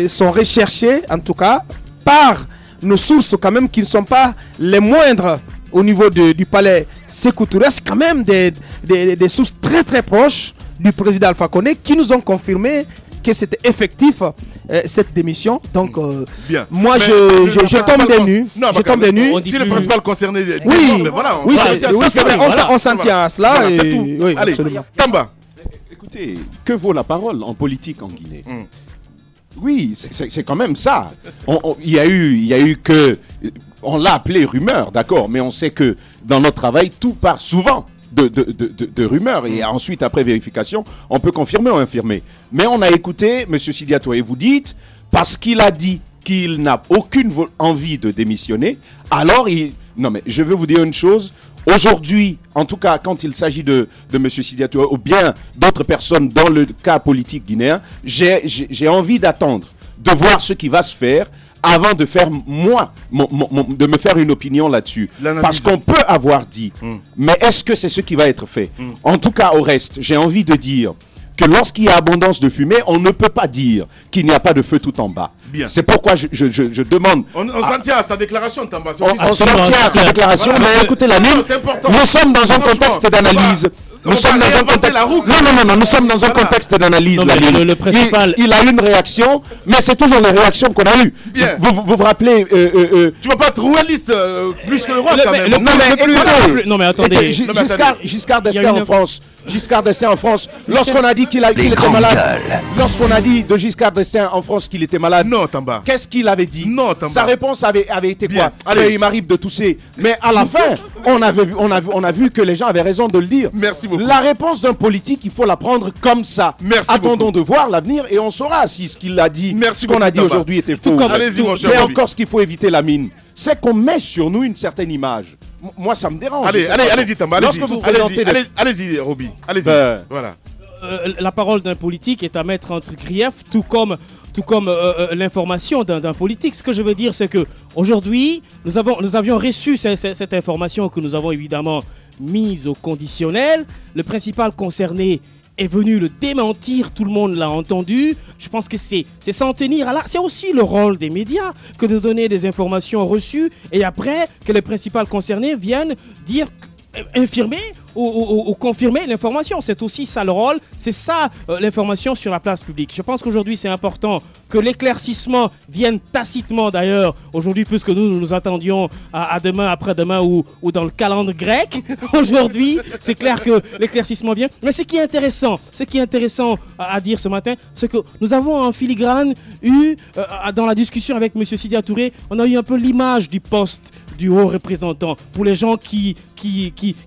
sont recherchés en tout cas par nos sources quand même qui ne sont pas les moindres au niveau du palais Sékou Touré. C'est quand même des sources très très proches du président Alpha Condé qui nous ont confirmé que c'était effectif cette démission. Donc moi je tombe des nues. Je tombe des nues. Si le principal concerné c'est vrai, on s'en tient à cela. Oui, allez, absolument. Tamba. Écoutez, que vaut la parole en politique en Guinée? Oui, c'est quand même ça. Il y a eu que... On l'a appelé rumeur, d'accord, mais on sait que dans notre travail, tout part souvent de rumeurs. Et ensuite, après vérification, on peut confirmer ou infirmer. Mais on a écouté M. Sidia Touré, vous dites, parce qu'il a dit qu'il n'a aucune envie de démissionner, alors Non, mais je veux vous dire une chose. Aujourd'hui, en tout cas, quand il s'agit de M. Sidia Touré ou bien d'autres personnes dans le cas politique guinéen, j'ai envie d'attendre, de voir ce qui va se faire avant de faire de me faire une opinion là-dessus. Parce qu'on peut avoir dit, mais est-ce que c'est ce qui va être fait? En tout cas, au reste, j'ai envie de dire que lorsqu'il y a abondance de fumée, on ne peut pas dire qu'il n'y a pas de feu tout en bas. C'est pourquoi je demande... On s'en tient à sa déclaration, Tamba. On s'en tient à sa déclaration, mais écoutez, la mine, nous sommes dans un contexte d'analyse. Nous sommes dans un contexte... Non, nous sommes dans un contexte d'analyse. Le principal... Il a eu une réaction, mais c'est toujours les réactions qu'on a eues. Vous vous rappelez... Tu vas pas être royaliste plus que le roi, quand même. Non, mais attendez. Giscard d'Estaing en France. Giscard d'Estaing en France, lorsqu'on a dit qu'il était malade, lorsqu'on a dit de Giscard d'Estaing en France qu'il était malade, qu'est-ce qu'il avait dit? Sa réponse avait été quoi? Il m'arrive de tousser. Mais à la fin, on a vu que les gens avaient raison de le dire. Merci beaucoup. La réponse d'un politique, il faut la prendre comme ça. Attendons de voir l'avenir et on saura si ce qu'il a dit, ce qu'on a dit aujourd'hui était faux. Mais encore, ce qu'il faut éviter, la mine, c'est qu'on met sur nous une certaine image. Moi, ça me dérange. Allez-y, Tamba. Allez-y, Roby. Allez-y. Voilà. La parole d'un politique est à mettre entre griefs, tout comme l'information d'un politique. Ce que je veux dire, c'est que aujourd'hui, nous avions reçu cette information que nous avons évidemment mise au conditionnel. Le principal concerné est venu le démentir, tout le monde l'a entendu. Je pense que c'est s'en tenir à là. C'est aussi le rôle des médias que de donner des informations reçues et après que les principaux concernés viennent dire, infirmer ou confirmer l'information. C'est aussi ça le rôle, c'est ça l'information sur la place publique. Je pense qu'aujourd'hui c'est important que l'éclaircissement vienne tacitement d'ailleurs aujourd'hui, puisque nous attendions à demain, après-demain ou dans le calendrier grec. Aujourd'hui c'est clair que l'éclaircissement vient. Mais ce qui est intéressant à dire ce matin, c'est que nous avons en filigrane eu dans la discussion avec M. Sidia Touré, on a eu un peu l'image du poste du haut représentant. Pour les gens qui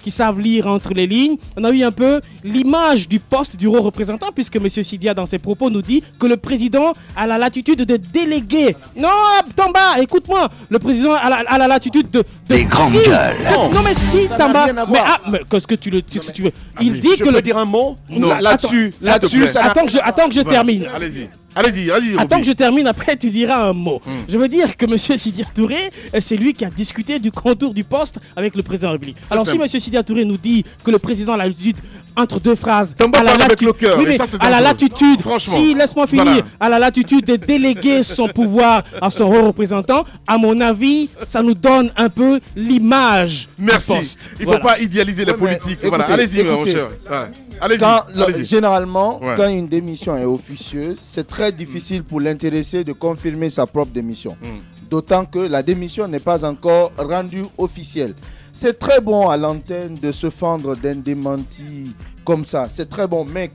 savent lire entre les lignes, on a eu un peu l'image du poste du haut représentant, puisque M. Sidia, dans ses propos, nous dit que le président a la latitude de déléguer. Non, Tamba, écoute-moi, le président a la latitude de les grandes gueules. Non, mais si, Tamba, mais qu'est-ce que tu veux? Il dit que peux dire un mot là-dessus. Attends que je termine. Allez-y. Attends que je termine, après tu diras un mot. Je veux dire que M. Sidia Touré, c'est lui qui a discuté du contour du poste avec le président de la République. Alors si M. Sidia Touré nous dit que le président a la latitude, entre deux phrases, à la latitude, si, laisse-moi finir, voilà, à la latitude de déléguer son pouvoir à son haut représentant, à mon avis, ça nous donne un peu l'image du poste. Il ne faut pas idéaliser les politiques. Voilà. Allez-y, mon cher. Allez-y. Généralement, quand une démission est officieuse, c'est très difficile pour l'intéressé de confirmer sa propre démission. D'autant que la démission n'est pas encore rendue officielle. C'est très bon à l'antenne de se fendre d'un démenti comme ça. C'est très bon, mais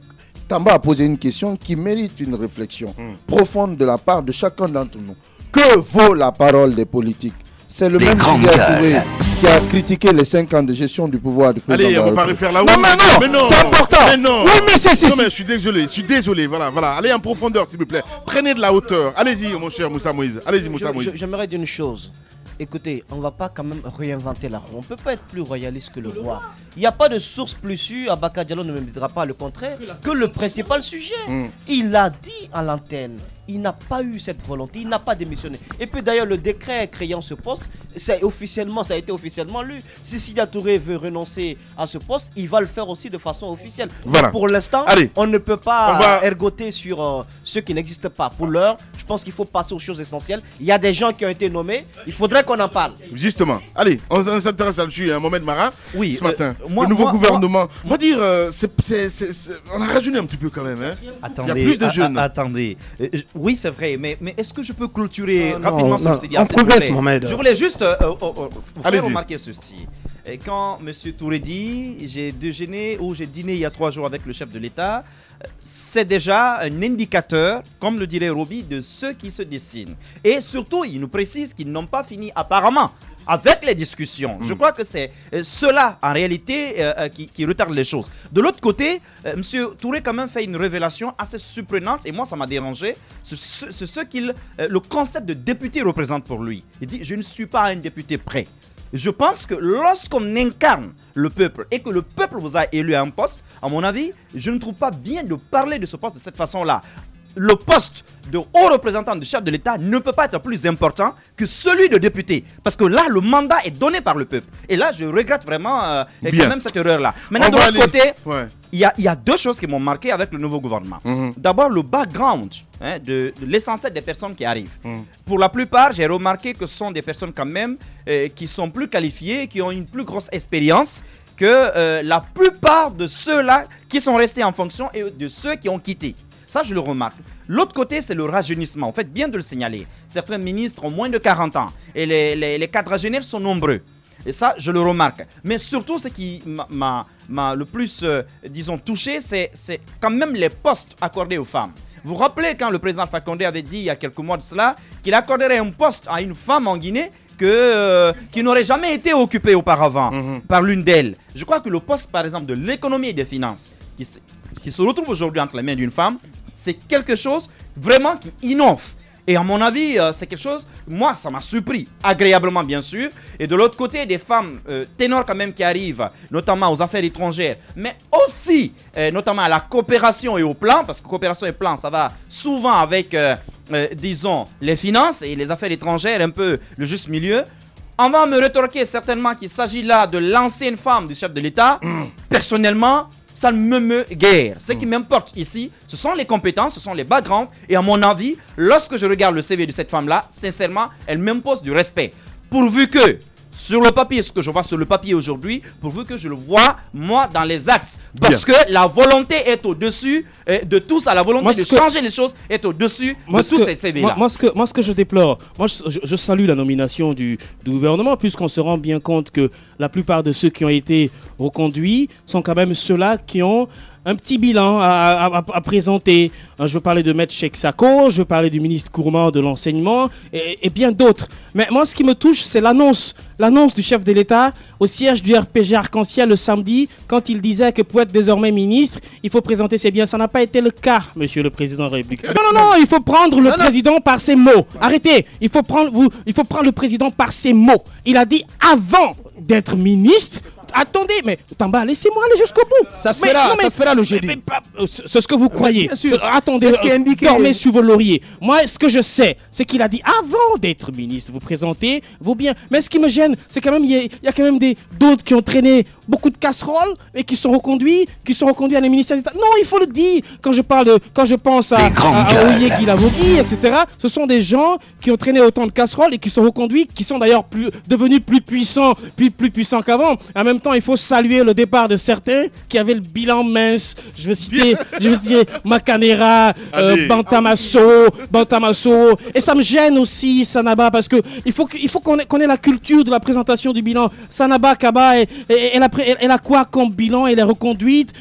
Tamba a posé une question qui mérite une réflexion profonde de la part de chacun d'entre nous. Que vaut la parole des politiques? C'est le même Touré qui a critiqué les 5 ans de gestion du pouvoir du président. Allez, on va pas refaire là. Non, mais non, c'est important. Mais non. Oui, mais c'est non, mais je suis désolé. Voilà. Allez en profondeur, s'il vous plaît. Prenez de la hauteur. Allez-y, mon cher Moussa Moïse. Allez-y, Moussa Moïse. J'aimerais dire une chose. Écoutez, on ne va pas quand même réinventer la roue. On ne peut pas être plus royaliste que le roi. Il n'y a pas de source plus sûre, Abaka Diallo ne me dira pas le contraire, que le principal sujet. Il l'a dit à l'antenne. Il n'a pas eu cette volonté, il n'a pas démissionné. Et puis d'ailleurs, le décret créant ce poste, ça a été officiellement lu. Si Sidia Touré veut renoncer à ce poste, il va le faire aussi de façon officielle. Voilà. Pour l'instant, on ne peut pas ergoter sur ce qui n'existe pas. Pour l'heure, je pense qu'il faut passer aux choses essentielles. Il y a des gens qui ont été nommés, il faudrait qu'on en parle. Justement. Allez, on s'intéresse à dessus, Mohamed Mara, ce matin. Le nouveau gouvernement. On va dire, on a rajeuni un petit peu quand même. Hein. Attendez, il y a plus de jeunes. Attendez. Oui, c'est vrai, mais est-ce que je peux clôturer rapidement sur ce On progresse, Mohamed. Je voulais juste vous faire remarquer ceci. Et quand M. Touré dit j'ai dîné il y a 3 jours avec le chef de l'État, c'est déjà un indicateur, comme le dirait Roby, de ce qui se dessine. Et surtout, il nous précise qu'ils n'ont pas fini apparemment avec les discussions. Je crois que c'est cela, en réalité, qui retarde les choses. De l'autre côté, M. Touré quand même fait une révélation assez surprenante, et moi, ça m'a dérangé. C'est ce qu'il, le concept de député représente pour lui. Il dit, je ne suis pas un député prêt. Je pense que lorsqu'on incarne le peuple et que le peuple vous a élu à un poste, à mon avis, je ne trouve pas bien de parler de ce poste de cette façon-là. Le poste de haut représentant du chef de l'État ne peut pas être plus important que celui de député. Parce que là, le mandat est donné par le peuple. Et là, je regrette vraiment quand même cette erreur-là. Maintenant, de l'autre côté, il y a 2 choses qui m'ont marqué avec le nouveau gouvernement. D'abord, le background de l'essentiel des personnes qui arrivent. Pour la plupart, j'ai remarqué que ce sont des personnes quand même qui sont plus qualifiées, qui ont une plus grosse expérience que la plupart de ceux-là qui sont restés en fonction et de ceux qui ont quitté. Ça, je le remarque. L'autre côté, c'est le rajeunissement. En fait, bien de le signaler. Certains ministres ont moins de 40 ans et les quadragénaires sont nombreux. Et ça, je le remarque. Mais surtout, ce qui m'a le plus, disons, touché, c'est quand même les postes accordés aux femmes. Vous vous rappelez quand le président Fakonde avait dit, il y a quelques mois de cela, qu'il accorderait un poste à une femme en Guinée qui n'aurait jamais été occupé auparavant par l'une d'elles. Je crois que le poste, par exemple, de l'économie et des finances, qui se retrouve aujourd'hui entre les mains d'une femme, c'est quelque chose vraiment qui innove. Et à mon avis, c'est quelque chose, moi, ça m'a surpris, agréablement bien sûr. Et de l'autre côté, des femmes ténors quand même qui arrivent, notamment aux affaires étrangères, mais aussi, notamment à la coopération et au plan, parce que coopération et plan, ça va souvent avec, disons, les finances et les affaires étrangères, un peu le juste milieu. On va me rétorquer certainement qu'il s'agit là de l'ancienne femme du chef de l'État. Personnellement, ça ne me guère. Ce qui m'importe ici, ce sont les compétences, ce sont les backgrounds. Et à mon avis, lorsque je regarde le CV de cette femme-là, sincèrement, elle m'impose du respect. Pourvu que, sur le papier, ce que je vois sur le papier aujourd'hui, pourvu que je le vois, moi, dans les axes. Parce que la volonté est au-dessus de tout ça. La volonté de changer les choses est au-dessus de tous ces CV-là. Moi, ce que je déplore, je salue la nomination du gouvernement, puisqu'on se rend bien compte que la plupart de ceux qui ont été reconduits sont quand même ceux-là qui ont un petit bilan à présenter. Je veux parler de Maître Cheikh Sako, je veux parler du ministre Kourman de l'enseignement et bien d'autres. Mais moi, ce qui me touche, c'est l'annonce du chef de l'État au siège du RPG Arc-en-Ciel le samedi, quand il disait que pour être désormais ministre, il faut présenter ses biens. Ça n'a pas été le cas, monsieur le président de la République. Non, il faut prendre le président par ses mots. Arrêtez, il faut prendre le président par ses mots. Il a dit avant d'être ministre. Attendez, mais Tamba, laissez-moi aller jusqu'au bout. Ça se fera le jeudi. C'est ce que vous croyez. Attendez, ce qui est indiqué. Dormez sur vos lauriers. Moi, ce que je sais, c'est qu'il a dit avant d'être ministre, vous présentez vos biens. Mais ce qui me gêne, c'est quand même il y a quand même d'autres qui ont traîné beaucoup de casseroles et qui sont reconduits à les ministères d'État. Non, il faut le dire. Quand je pense à Oye Guilavogui, etc., ce sont des gens qui ont traîné autant de casseroles et qui sont reconduits, qui sont d'ailleurs devenus plus puissants qu'avant. En même temps, il faut saluer le départ de certains qui avaient le bilan mince. Je veux citer Makanera, Bantamasso. Et ça me gêne aussi, Sanaba, parce que il faut qu'on ait la culture de la présentation du bilan. Sanaba Kaba, elle a quoi comme bilan? Elle est reconduite.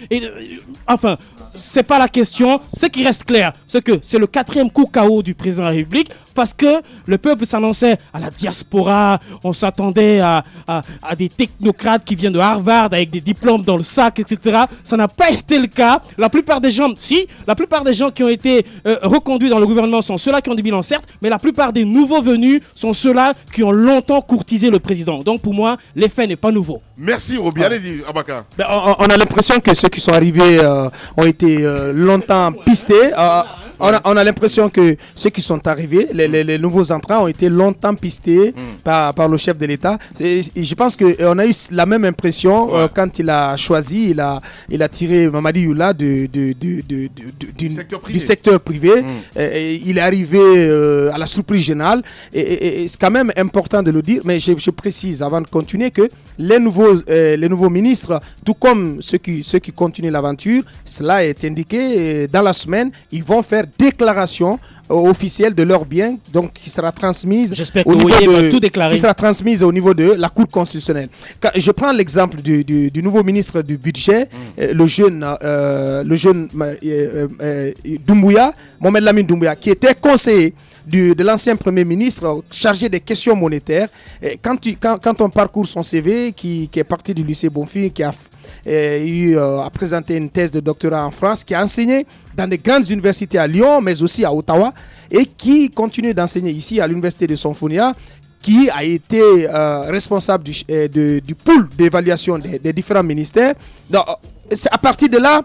Enfin, c'est pas la question. Ce qui reste clair, c'est que c'est le 4e coup KO du président de la République parce que le peuple s'annonçait à la diaspora. On s'attendait à des technocrates qui viennent de Harvard avec des diplômes dans le sac, etc. Ça n'a pas été le cas. La plupart des gens qui ont été reconduits dans le gouvernement sont ceux-là qui ont des bilans, certes, mais la plupart des nouveaux venus sont ceux-là qui ont longtemps courtisé le président. Donc pour moi, l'effet n'est pas nouveau. Merci Roby. Allez-y, Abaka. On a l'impression que ceux qui sont arrivés ont été longtemps pistés. On a l'impression que ceux qui sont arrivés, les nouveaux entrants, ont été longtemps pistés par le chef de l'État. Je pense qu'on a eu la même impression quand il a choisi, il a tiré Mamadi Youla du secteur privé. Il est arrivé à la surprise générale. Et c'est quand même important de le dire, mais je précise avant de continuer que les nouveaux ministres, tout comme ceux qui continuent l'aventure, cela est indiqué dans la semaine, ils vont faire déclaration officielle de leurs biens, donc qui sera transmise au niveau de la Cour constitutionnelle. Je prends l'exemple du nouveau ministre du budget, le jeune Doumbouya, Mohamed Lamine Doumbouya, qui était conseiller de l'ancien Premier ministre chargé des questions monétaires. Quand on parcourt son CV, qui est parti du lycée Bonfils, qui a présenté une thèse de doctorat en France, qui a enseigné dans des grandes universités à Lyon, mais aussi à Ottawa, et qui continue d'enseigner ici à l'université de Sonfonia, qui a été responsable du pool d'évaluation des différents ministères. Donc, c'est à partir de là,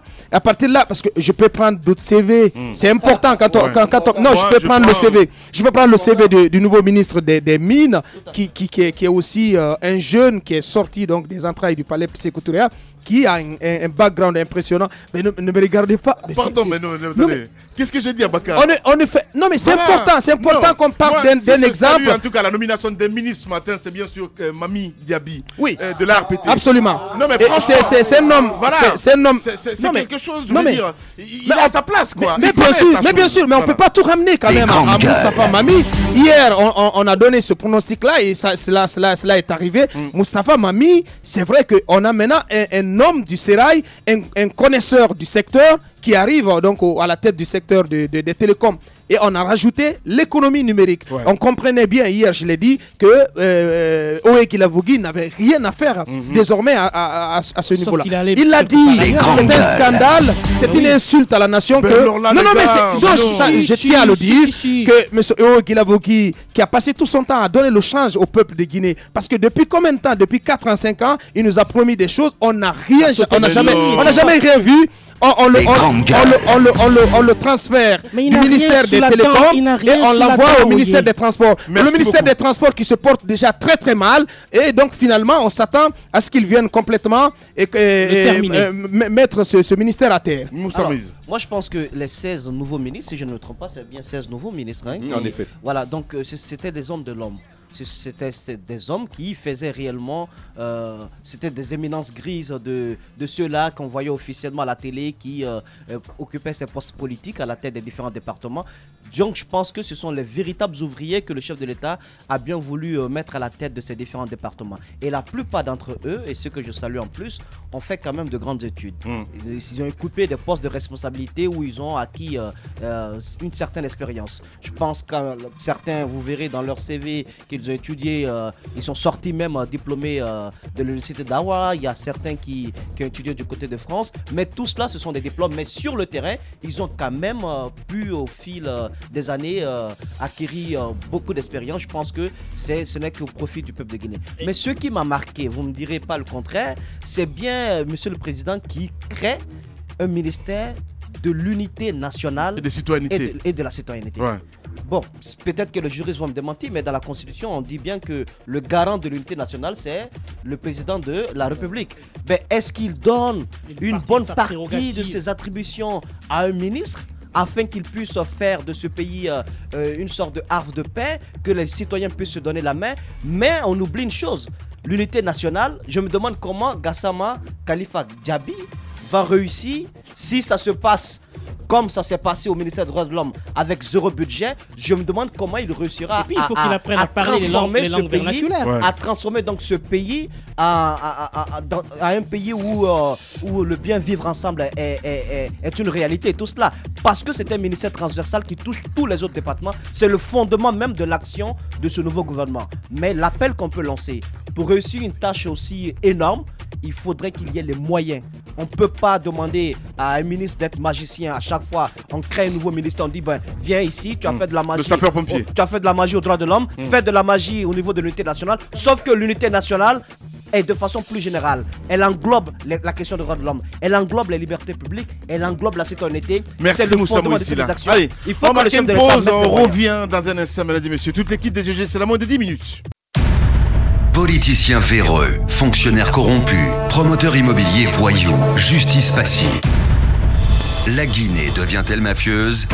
parce que je peux prendre d'autres CV. C'est important quand on non, je peux prendre le CV. Je peux prendre le CV du nouveau ministre des Mines, qui est aussi un jeune qui est sorti donc des entrailles du palais Sékou Touré, qui a un background impressionnant. Mais ne me regardez pas. Pardon, mais non, qu'est-ce que j'ai dit à Bakar? Non, mais c'est important qu'on parle d'un exemple. En tout cas, la nomination des ministres ce matin, c'est bien sûr Mami Diaby, oui, de l'ARPT. Absolument. Non, mais c'est un homme. Voilà. C'est un homme. C'est quelque chose, je veux dire. Il a sa place, quoi. Mais bien sûr, mais on ne peut pas tout ramener quand même à Moustapha Mami. Hier, on a donné ce pronostic-là et cela est arrivé. Moustapha Mami, c'est vrai qu'on a maintenant un homme du sérail, un connaisseur du secteur qui arrive donc à la tête du secteur des télécoms. Et on a rajouté l'économie numérique. Ouais. On comprenait bien hier, je l'ai dit, que Owe Kilavogui n'avait rien à faire désormais à ce niveau-là. Il l'a dit, c'est un scandale, c'est une insulte à la nation. Je tiens à le dire, que M. Owe Kilavogui, qui a passé tout son temps à donner le change au peuple de Guinée, parce que depuis combien de temps, depuis 4 ans, 5 ans, il nous a promis des choses, on n'a jamais rien vu. On le transfère du ministère des Télécoms et on l'envoie au ministère des Transports. Le ministère des Transports qui se porte déjà très très mal, et donc finalement on s'attend à ce qu'il vienne complètement mettre ce ministère à terre. Alors, moi je pense que les 16 nouveaux ministres, si je ne me trompe pas, c'est bien 16 nouveaux ministres. En effet. Voilà, donc c'était des hommes de l'homme. C'était des hommes qui faisaient réellement, c'était des éminences grises de ceux-là qu'on voyait officiellement à la télé, qui occupaient ces postes politiques à la tête des différents départements. Donc je pense que ce sont les véritables ouvriers que le chef de l'État a bien voulu mettre à la tête de ces différents départements. Et la plupart d'entre eux, et ceux que je salue en plus, ont fait quand même de grandes études. Ils ont occupé des postes de responsabilité où ils ont acquis une certaine expérience. Je pense que certains, vous verrez dans leur CV qu'ils ont étudié, ils sont sortis même diplômés de l'université d'Awa. Il y a certains qui ont étudié du côté de France, mais tout cela ce sont des diplômes, mais sur le terrain ils ont quand même pu au fil des années acquérir beaucoup d'expérience. Je pense que ce n'est qu'au profit du peuple de Guinée. Mais ce qui m'a marqué, vous ne me direz pas le contraire, c'est bien Monsieur le Président qui crée un ministère de l'unité nationale et de la citoyenneté. Ouais. Bon, peut-être que les juristes vont me démentir, mais dans la Constitution, on dit bien que le garant de l'unité nationale, c'est le président de la République. Mais est-ce qu'il donne une bonne partie de ses attributions à un ministre afin qu'il puisse faire de ce pays une sorte de havre de paix, que les citoyens puissent se donner la main? Mais on oublie une chose, l'unité nationale. Je me demande comment Gassama Khalifa Diaby va réussir si ça se passe comme ça s'est passé au ministère des droits de l'homme avec zéro budget, je me demande comment il réussira il faut qu'il apprenne à parler les langues vernaculaires. À transformer donc ce pays à un pays où le bien vivre ensemble est une réalité et tout cela. Parce que c'est un ministère transversal qui touche tous les autres départements. C'est le fondement même de l'action de ce nouveau gouvernement. Mais l'appel qu'on peut lancer pour réussir une tâche aussi énorme, il faudrait qu'il y ait les moyens. On ne peut pas demander à un ministre d'être magicien. À chaque fois, on crée un nouveau ministre, on dit viens ici, tu as fait de la magie. Tu as fait de la magie aux droits de l'homme, fais de la magie au niveau de l'unité nationale. Sauf que l'unité nationale est de façon plus générale. Elle englobe la question des droits de l'homme. Elle englobe les libertés publiques. Elle englobe la citoyenneté. Merci Moussa Moïsila. Allez, il faut marquer une pause. On revient dans un instant, mesdames et messieurs. Toute l'équipe des GG, c'est la moins de 10 minutes. Politiciens véreux, fonctionnaires corrompus, promoteurs immobiliers voyous, justice passive. La Guinée devient-elle mafieuse?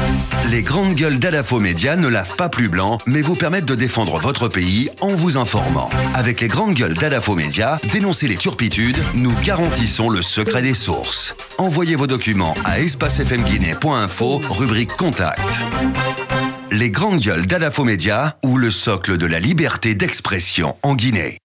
Les grandes gueules d'Adafo Média ne lavent pas plus blanc, mais vous permettent de défendre votre pays en vous informant. Avec les grandes gueules d'Adafo Média, dénoncez les turpitudes, nous garantissons le secret des sources. Envoyez vos documents à espacefmguinée.info, rubrique Contact. Les grandes gueules d'Adafo Média ou le socle de la liberté d'expression en Guinée.